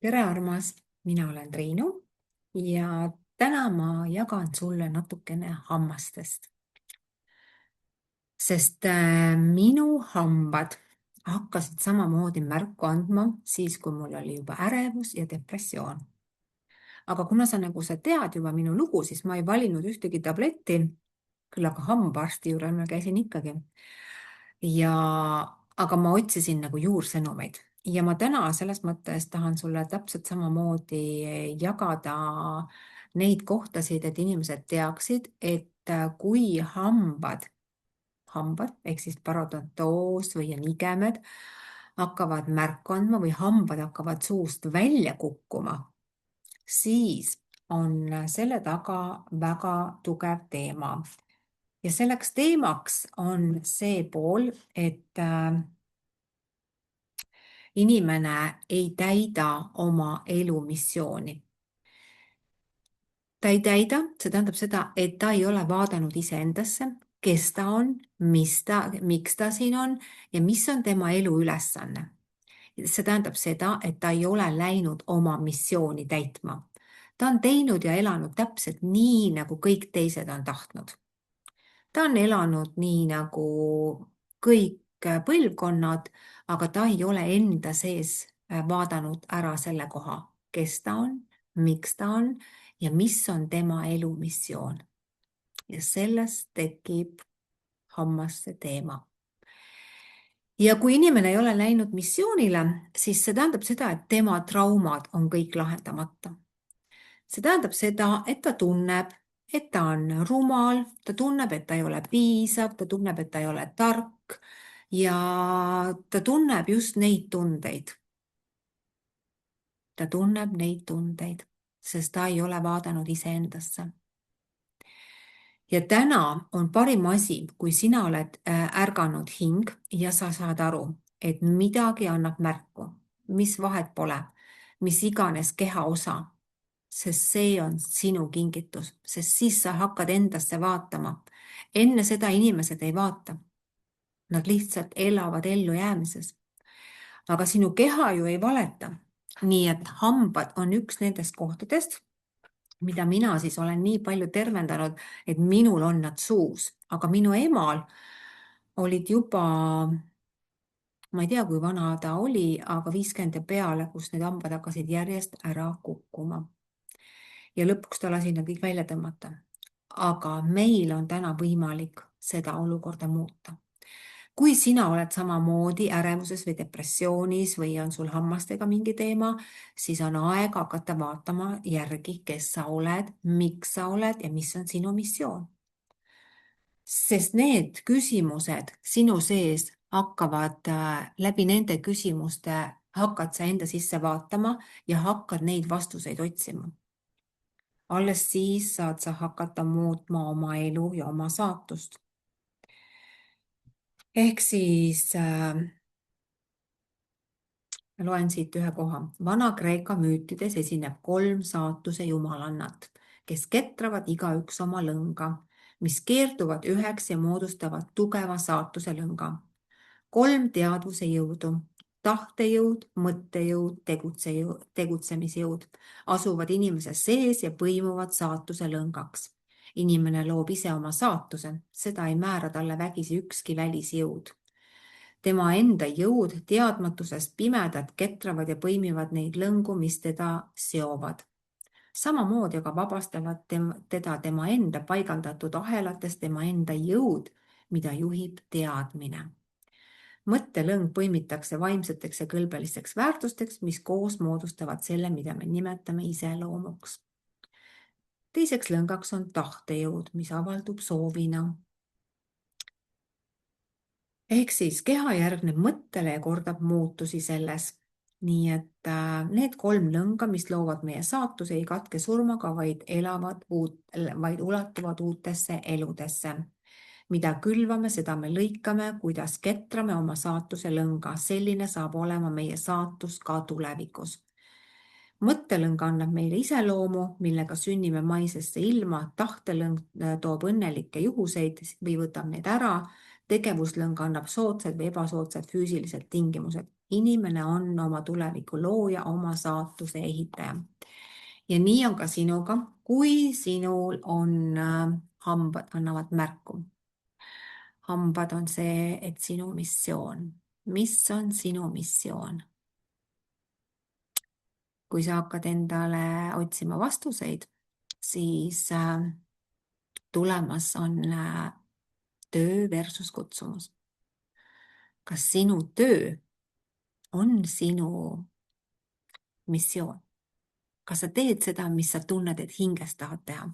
Tere, armas! Mina olen Triinu ja täna ma jagan sulle natukene hammastest, sest minu hambad hakkasid samamoodi märku andma siis, kui mul oli juba ärevus ja depressioon. Aga kuna sa tead juba minu lugu, siis ma ei valinud ühtegi tabletti, küll aga hambaarsti juures ma käisin ikkagi. Aga ma otsisin juursõnumeid ja ma täna selles mõttes tahan sulle täpselt samamoodi jagada neid kohtasid, et inimesed teaksid, et kui hambad ehk siis parodontoos või nigemed hakkavad märku andma või hambad hakkavad suust välja kukkuma, siis on selle taga väga tugev teema. Ja selleks teemaks on see pool, et inimene ei täida oma elu missiooni. Ta ei täida, see tähendab seda, et ta ei ole vaadanud iseendasse, kes ta on, miks ta siin on ja mis on tema elu ülesanne. See tähendab seda, et ta ei ole läinud oma missiooni täitma. Ta on teinud ja elanud täpselt nii, nagu kõik teised on tahtnud. Ta on elanud nii, nagu kõik põlvkonnad, aga ta ei ole enda sees vaadanud ära selle koha, kes ta on, miks ta on ja mis on tema elu missioon. Ja sellest tekib hammaste teema. Ja kui inimene ei ole läinud missioonile, siis see tähendab seda, et tema traumad on kõik lahendamata. See tähendab seda, et ta tunneb, et ta on rumal, ta tunneb, et ta ei ole piisav, ta tunneb, et ta ei ole tark ja ta tunneb just neid tundeid. Ta tunneb neid tundeid, sest ta ei ole vaadanud iseendasse. Ja täna on parim asi, kui sina oled ärganud hing ja sa saad aru, et midagi annab märku, mis vahet pole, mis iganes kehaosa, sest see on sinu kingitus, sest siis sa hakkad endasse vaatama. Enne seda inimesed ei vaata. Nad lihtsalt elavad ellujäämises. Aga sinu keha ju ei valeta. Nii et hambad on üks nendest kohtadest, mida mina siis olen nii palju tervendanud, et minul on nad suus. Aga minu emal olid juba, ma ei tea, kui vana ta oli, aga 50 ja peale, kus need hambad hakkasid järjest ära kukkuma. Ja lõpuks ta lasi nad kõik välja tõmmata. Aga meil on täna võimalik seda olukorda muuta. Kui sina oled samamoodi ärevuses või depressioonis või on sul hammastega mingi teema, siis on aeg hakata vaatama järgi, kes sa oled, miks sa oled ja mis on sinu missioon. Sest need küsimused sinu sees hakkavad läbi nende küsimuste, hakkad sa enda sisse vaatama ja hakkad neid vastuseid otsima. Alles siis saad sa hakata muutma oma elu ja oma saatust. Ehk siis loen siit ühe koha. Vana-Kreeka müütides esineb 3 saatuse jumalannat, kes ketravad igaüks oma lõnga, mis keerduvad üheks ja moodustavad tugeva saatuse lõnga. 3 teadvuse jõudu, tahtejõud, mõttejõud, tegutsemisjõud asuvad inimese sees ja põimuvad saatuse lõngaks. Inimene loob ise oma saatuse, seda ei määra talle vägisi ükski välisjõud. Tema enda jõud teadmatusest pimedad ketravad ja põimivad neid lõngu, mis teda seovad. Samamoodi aga vabastavad teda tema enda paigaldatud ahelatest tema enda jõud, mida juhib teadmine. Mõttelõng põimitakse vaimseteks ja kõlbelisteks väärtusteks, mis koos moodustavad selle, mida me nimetame iseloomuks. Teiseks lõngaks on tahtejõud, mis avaldub soovina. Ehk siis keha järgneb mõttele ja kordab muutusi selles. Nii et need 3 lõnga, mis loovad meie saatuse, ei katke surmaga, vaid ulatuvad uutesse eludesse. Mida külvame, seda me lõikame, kuidas ketrame oma saatuse lõnga. Selline saab olema meie saatus ka tulevikus. Mõttelõng annab meile iseloomu, millega sünnime maisesse ilma. Tahtelõng toob õnnelikke juhuseid või võtab need ära. Tegevuslõng annab soodsad või ebasoodsad füüsilised tingimused inimene on oma tuleviku looja, oma saatuse ehitaja. ja nii on ka sinuga, kui sinul on hambad, annavad märku. hambad on see, et sinu missioon. mis on sinu missioon? kui sa hakkad endale otsima vastuseid, siis tulemas on töö versus kutsumus. kas sinu töö on sinu missioon? kas sa teed seda, mis sa tunned, et hinges tahad teha?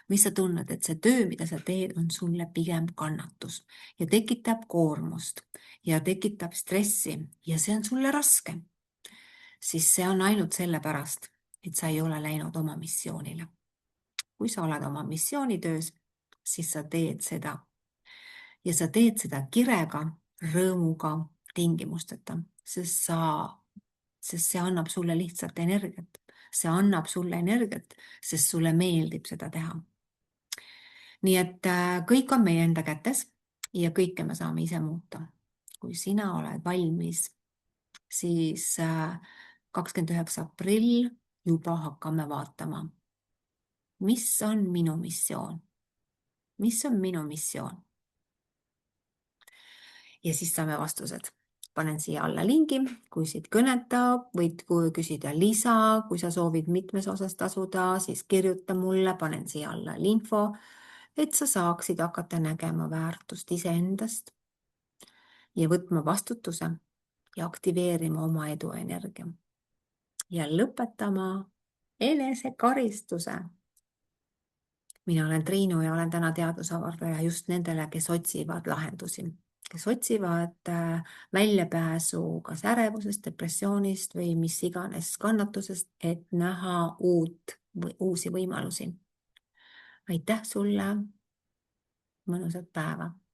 või sa tunned, et see töö, mida sa teed, on sulle pigem kannatus ja tekitab koormust ja tekitab stressi ja see on sulle raske? siis see on ainult sellepärast, et sa ei ole läinud oma missioonile. kui sa oled oma missioonitöös, siis sa teed seda. ja sa teed seda kirega, rõõmuga, tingimusteta, sest see annab sulle lihtsalt energiat. see annab sulle energiat, sest sulle meeldib seda teha. nii et kõik on meie enda kätes ja kõike me saame ise muuta. kui sina oled valmis, siis 29. aprill juba hakkame vaatama, mis on minu missioon. mis on minu missioon? ja siis saame vastused. panen siia alla lingi, kui siit kõnetab, võid küsida lisa, kui sa soovid mitmes osas tasuda, siis kirjuta mulle, panen siia alla info, et sa saaksid hakata nägema väärtust iseendast ja võtma vastutuse ja aktiveerima oma eduenergia ja lõpetama enesekaristuse. mina olen Triinu ja olen täna teadusavardaja just nendele, kes otsivad lahendusi, kes otsivad väljapääsu kas ärevusest, depressioonist või mis iganes kannatusest, et näha uusi võimalusi. aitäh sulle, mõnusat päeva!